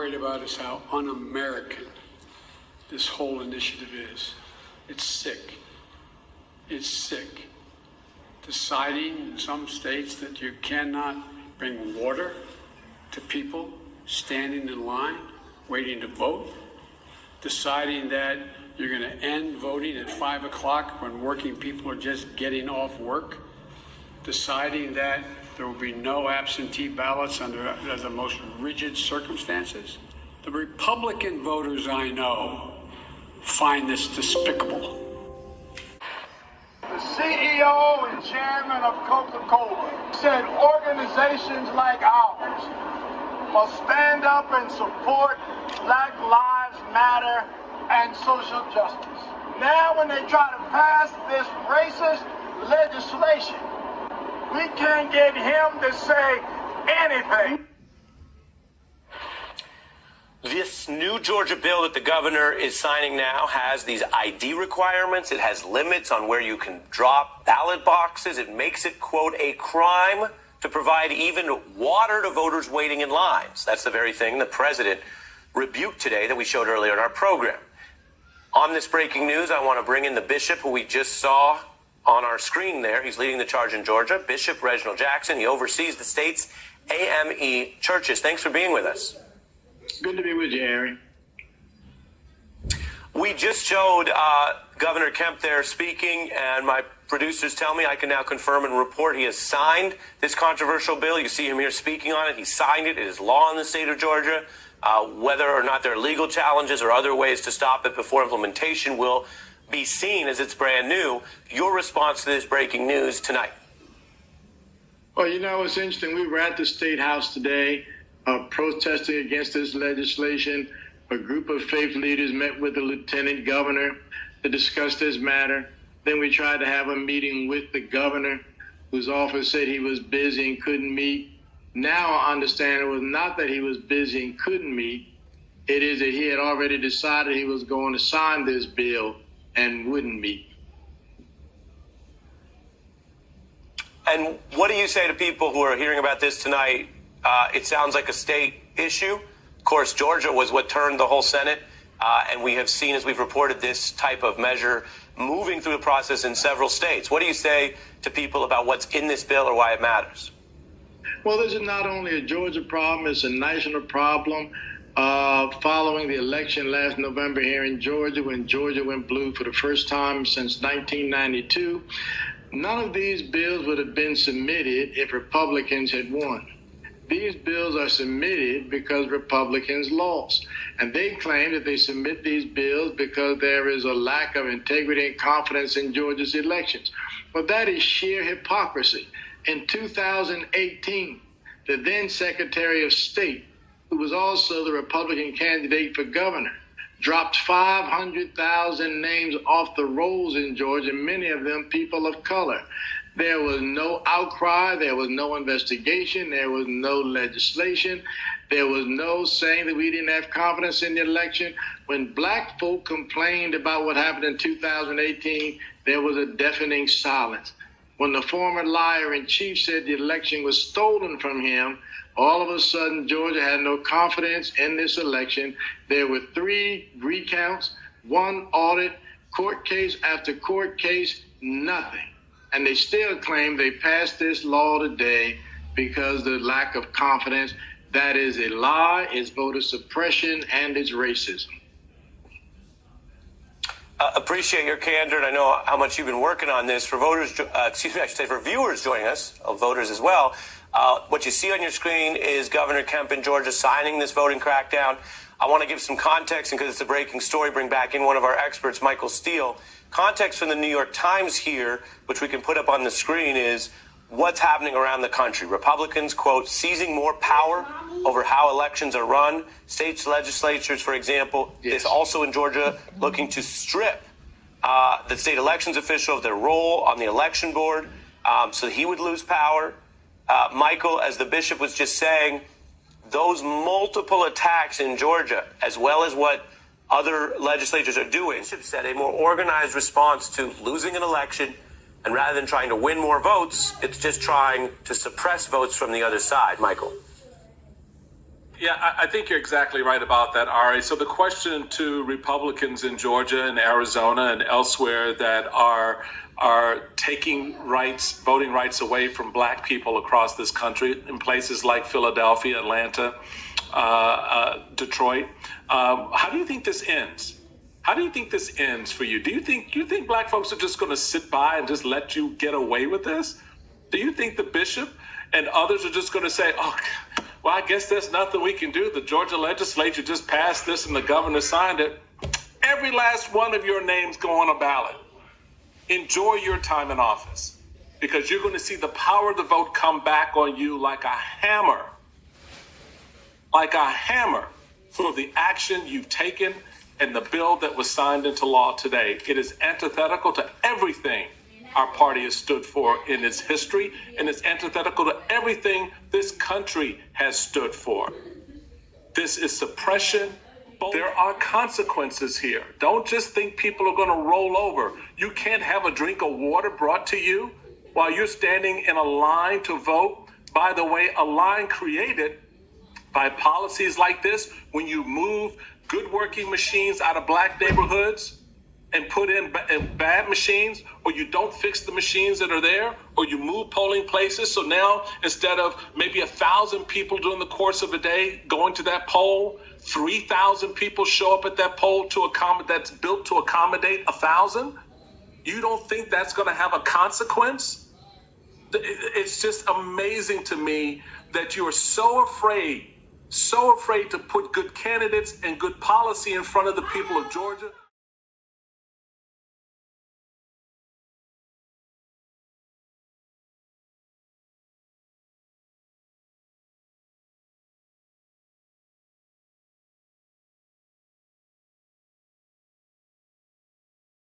worried about is how un-American this whole initiative is. It's sick. It's sick. Deciding in some states that you cannot bring water to people standing in line, waiting to vote. Deciding that you're going to end voting at 5 o'clock when working people are just getting off work. Deciding that there will be no absentee ballots under the most rigid circumstances. The Republican voters I know find this despicable. The CEO and chairman of Coca-Cola said organizations like ours must stand up and support Black Lives Matter and social justice. Now when they try to pass this racist legislation, we can't get him to say anything. This new Georgia bill that the governor is signing now has these ID requirements. It has limits on where you can drop ballot boxes. It makes it, quote, a crime to provide even water to voters waiting in lines. That's the very thing the president rebuked today that we showed earlier in our program. On this breaking news, I want to bring in the bishop who we just saw on our screen there. He's leading the charge in Georgia, Bishop Reginald Jackson. He oversees the state's AME churches. Thanks for being with us. Good to be with you, Harry. We just showed Governor Kemp there speaking, and my producers tell me I can now confirm and report he has signed this controversial bill. You see him here speaking on it. He signed it. It is law in the state of Georgia. Whether or not there are legal challenges or other ways to stop it before implementation will be seen as it's brand new. Your response to this breaking news tonight? Well, you know, it's interesting. We were at the State House today protesting against this legislation. A group of faith leaders met with the lieutenant governor to discuss this matter. Then we tried to have a meeting with the governor, whose office said he was busy and couldn't meet. Now I understand it was not that he was busy and couldn't meet. It is that he had already decided he was going to sign this bill and wouldn't meet. And what do you say to people who are hearing about this tonight? It sounds like a state issue. Of course, Georgia was what turned the whole Senate. And we have seen, as we've reported, this type of measure moving through the process in several states. What do you say to people about what's in this bill or why it matters? Well, this is not only a Georgia problem, it's a national problem. Following the election last November here in Georgia, when Georgia went blue for the first time since 1992, none of these bills would have been submitted if Republicans had won. These bills are submitted because Republicans lost. And they claim that they submit these bills because there is a lack of integrity and confidence in Georgia's elections. Well, that is sheer hypocrisy. In 2018, the then Secretary of State, who was also the Republican candidate for governor, dropped 500,000 names off the rolls in Georgia, many of them people of color. There was no outcry. There was no investigation. There was no legislation. There was no saying that we didn't have confidence in the election. When black folk complained about what happened in 2018, there was a deafening silence. When the former liar-in-chief said the election was stolen from him, all of a sudden Georgia had no confidence in this election. There were 3 recounts, 1 audit, court case after court case, nothing. And they still claim they passed this law today because of the lack of confidence. That is a lie. It's voter suppression and it's racism. Appreciate your candor. And I know how much you've been working on this. For voters, I should say for viewers joining us, voters as well, what you see on your screen is Governor Kemp in Georgia signing this voting crackdown. I want to give some context, and because it's a breaking story, bring back in one of our experts, Michael Steele. Context from the New York Times here, which we can put up on the screen, is what's happening around the country. Republicans, quote, seizing more power over how elections are run. States legislatures, for example, is also in Georgia looking to strip the state elections official of their role on the election board so he would lose power. Michael, as the bishop was just saying, those multiple attacks in Georgia, as well as what other legislatures are doing, Bishop said a more organized response to losing an election, and rather than trying to win more votes, it's just trying to suppress votes from the other side. Michael. Yeah, I think you're exactly right about that, Ari. So the question to Republicans in Georgia and Arizona and elsewhere that are taking rights, voting rights away from black people across this country in places like Philadelphia, Atlanta, Detroit. How do you think this ends? How do you think this ends for you? Do you think black folks are just going to sit by and just let you get away with this? Do you think the bishop and others are just going to say, oh, well, I guess there's nothing we can do. The Georgia legislature just passed this and the governor signed it. Every last one of your names go on a ballot. Enjoy your time in office, because you're going to see the power of the vote come back on you like a hammer for the action you've taken and the bill that was signed into law today. It is antithetical to everything our party has stood for in its history, and it's antithetical to everything this country has stood for. This is suppression. There are consequences here. Don't just think people are going to roll over. You can't have a drink of water brought to you while you're standing in a line to vote. By the way, a line created by policies like this, when you move good working machines out of black neighborhoods and put in bad machines, or you don't fix the machines that are there, or you move polling places. So now instead of maybe 1,000 people during the course of a day going to that poll, 3,000 people show up at that poll that's built to accommodate 1,000. You don't think that's going to have a consequence? It's just amazing to me that you are so afraid to put good candidates and good policy in front of the people of Georgia.